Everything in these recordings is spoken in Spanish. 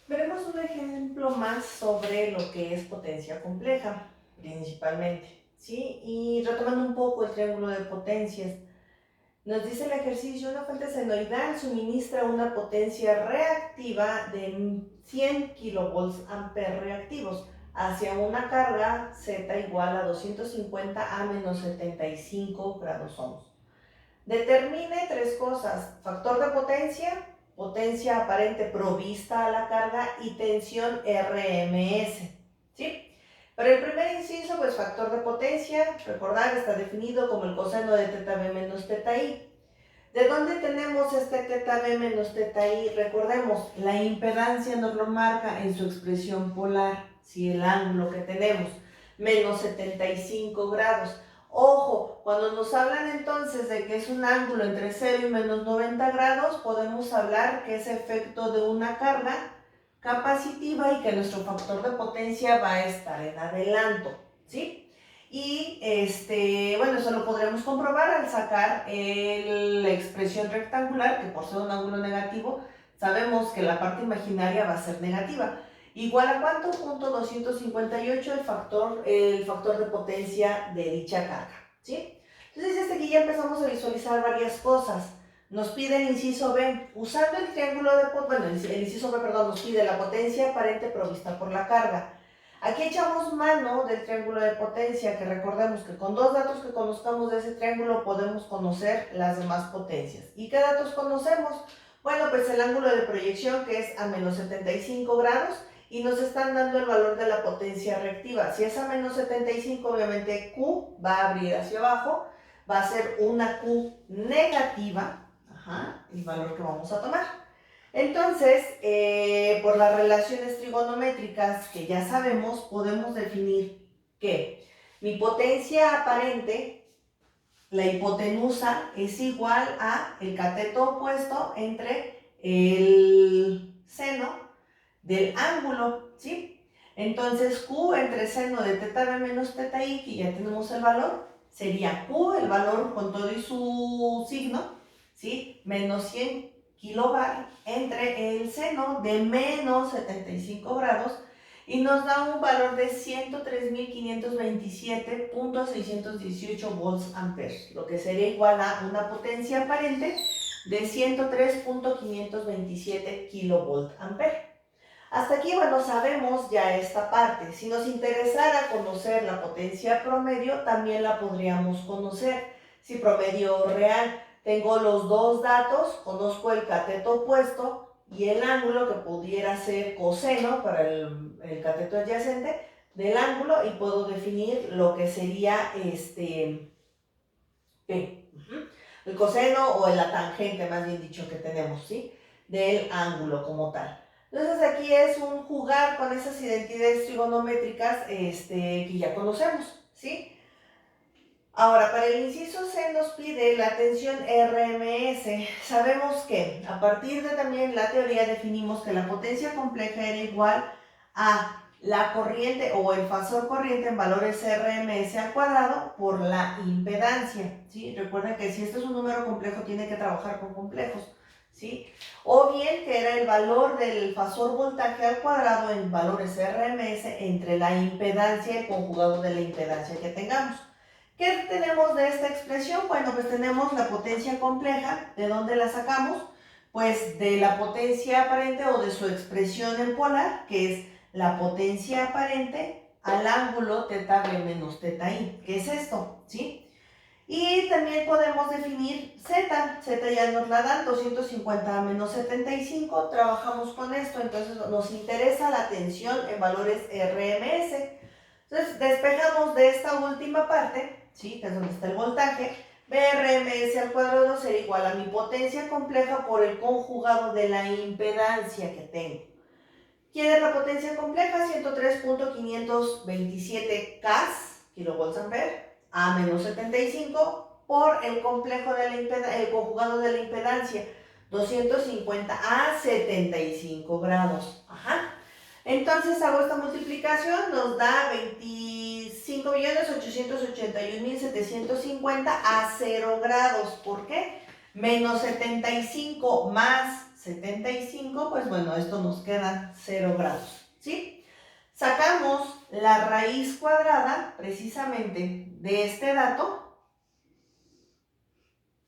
Veremos un ejemplo más sobre lo que es potencia compleja, principalmente, ¿sí? Y retomando un poco el triángulo de potencias, nos dice el ejercicio, una fuente senoidal suministra una potencia reactiva de 100 kilovolts amperes reactivos hacia una carga Z igual a 250 a menos 75 grados ohms. Determine tres cosas: factor de potencia, potencia aparente provista a la carga y tensión RMS, ¿sí? Para el primer inciso, pues factor de potencia, recordar, está definido como el coseno de teta B menos teta I. ¿De dónde tenemos este teta B menos teta I? Recordemos, la impedancia nos lo marca en su expresión polar, si el ángulo que tenemos, menos 75 grados. Ojo, cuando nos hablan entonces de que es un ángulo entre 0 y menos 90 grados, podemos hablar que es efecto de una carga capacitiva y que nuestro factor de potencia va a estar en adelanto, ¿sí? Y bueno, eso lo podremos comprobar al sacar la expresión rectangular, que por ser un ángulo negativo, sabemos que la parte imaginaria va a ser negativa. ¿Igual a cuánto? Punto 258 el factor de potencia de dicha carga, ¿sí? Entonces, desde aquí ya empezamos a visualizar varias cosas. Nos pide el inciso B, usando el triángulo de, bueno, el inciso B, perdón, nos pide la potencia aparente provista por la carga. Aquí echamos mano del triángulo de potencia, que recordemos que con dos datos que conozcamos de ese triángulo podemos conocer las demás potencias. ¿Y qué datos conocemos? Bueno, pues el ángulo de proyección, que es a menos 75 grados, y nos están dando el valor de la potencia reactiva. Si es a menos 75, obviamente Q va a abrir hacia abajo, va a ser una Q negativa, el valor que vamos a tomar. Entonces, por las relaciones trigonométricas que ya sabemos, podemos definir que mi potencia aparente, la hipotenusa, es igual a el cateto opuesto entre el seno del ángulo, ¿sí? Entonces, Q entre seno de teta B menos teta I, que ya tenemos el valor, sería Q, el valor con todo y su signo, ¿sí? Menos 100 kilobar entre el seno de menos 75 grados y nos da un valor de 103.527.618 volts amperes, lo que sería igual a una potencia aparente de 103.527 kilovolt amperes. Hasta aquí, bueno, sabemos ya esta parte. Si nos interesara conocer la potencia promedio, también la podríamos conocer. Si promedio real, tengo los dos datos, conozco el cateto opuesto y el ángulo que pudiera ser coseno para el cateto adyacente del ángulo y puedo definir lo que sería el coseno o la tangente, más bien dicho, que tenemos, ¿sí? Del ángulo como tal. Entonces aquí es un jugar con esas identidades trigonométricas que ya conocemos, ¿sí? Ahora, para el inciso C nos pide la tensión RMS. Sabemos que a partir de también la teoría definimos que la potencia compleja era igual a la corriente o el fasor corriente en valores RMS al cuadrado por la impedancia, ¿sí? Recuerden que si esto es un número complejo tiene que trabajar con complejos, ¿sí? O bien que era el valor del fasor voltaje al cuadrado en valores RMS entre la impedancia y el conjugado de la impedancia que tengamos. ¿Qué tenemos de esta expresión? Bueno, pues tenemos la potencia compleja. ¿De dónde la sacamos? Pues de la potencia aparente o de su expresión en polar, que es la potencia aparente al ángulo teta B menos teta I. ¿Qué es esto? ¿Sí? Y también podemos definir Z. Z ya nos la dan, 250 menos 75. Trabajamos con esto, entonces nos interesa la tensión en valores RMS. Entonces despejamos de esta última parte, ¿sí? Que es donde está el voltaje. BRMS al cuadrado será igual a mi potencia compleja por el conjugado de la impedancia que tengo. ¿Quién es la potencia compleja? 103.527 kilovolts amperes a menos 75 por el complejo de el conjugado de la impedancia, 250 a 75 grados. Entonces hago esta multiplicación, nos da 25.881.750 a 0 grados. ¿Por qué? Menos 75 más 75, pues bueno, esto nos queda 0 grados, ¿sí? Sacamos la raíz cuadrada precisamente de este dato,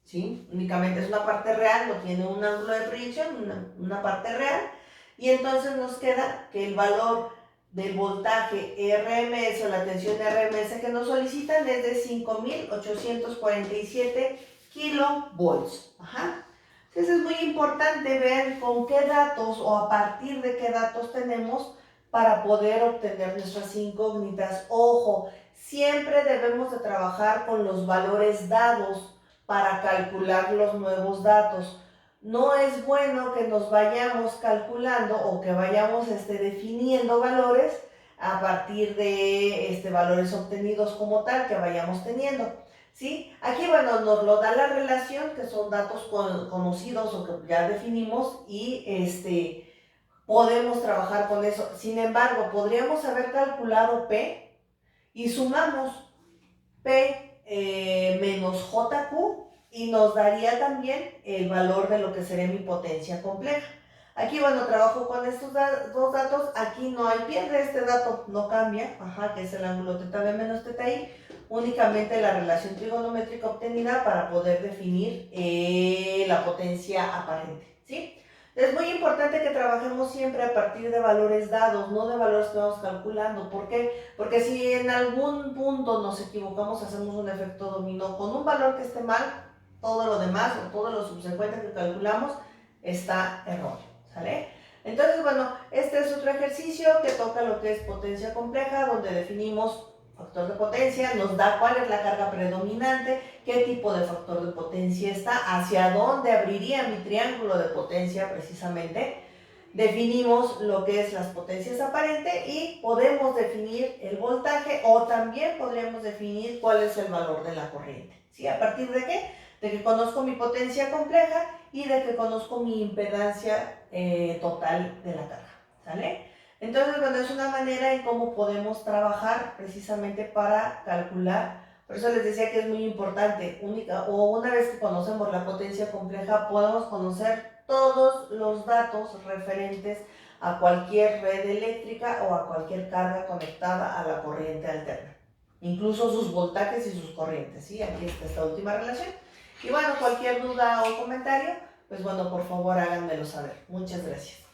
¿sí? Únicamente es una parte real, no tiene un ángulo de proyección, una parte real, y entonces nos queda que el valor del voltaje RMS o la tensión RMS que nos solicitan es de 5847 kilovolts. Ajá. Entonces es muy importante ver con qué datos o a partir de qué datos tenemos para poder obtener nuestras incógnitas. Ojo, siempre debemos de trabajar con los valores dados para calcular los nuevos datos. No es bueno que nos vayamos calculando o que vayamos definiendo valores a partir de valores obtenidos como tal que vayamos teniendo. ¿Sí? Aquí, bueno, nos lo da la relación, que son datos conocidos o que ya definimos y podemos trabajar con eso. Sin embargo, podríamos haber calculado P y sumamos P menos JQ y nos daría también el valor de lo que sería mi potencia compleja. Aquí, bueno, trabajo con estos dos datos. Aquí no hay pierde, este dato no cambia, que es el ángulo θB menos θi. Únicamente la relación trigonométrica obtenida para poder definir la potencia aparente, ¿sí? Es muy importante que trabajemos siempre a partir de valores dados, no de valores que vamos calculando. ¿Por qué? Porque si en algún punto nos equivocamos, hacemos un efecto dominó con un valor que esté mal, todo lo demás o todo lo subsecuente que calculamos está erróneo, ¿sale? Entonces, bueno, este es otro ejercicio que toca lo que es potencia compleja, donde definimos factor de potencia, nos da cuál es la carga predominante, qué tipo de factor de potencia está, hacia dónde abriría mi triángulo de potencia precisamente. Definimos lo que es las potencias aparentes y podemos definir el voltaje o también podríamos definir cuál es el valor de la corriente. ¿Sí? ¿A partir de qué? De que conozco mi potencia compleja y de que conozco mi impedancia total de la carga. ¿Sale? Entonces, bueno, es una manera en cómo podemos trabajar precisamente para calcular. Por eso les decía que es muy importante, una vez que conocemos la potencia compleja, podemos conocer todos los datos referentes a cualquier red eléctrica o a cualquier carga conectada a la corriente alterna. Incluso sus voltajes y sus corrientes, ¿sí? Aquí está esta última relación. Y bueno, cualquier duda o comentario, pues bueno, por favor háganmelo saber. Muchas gracias.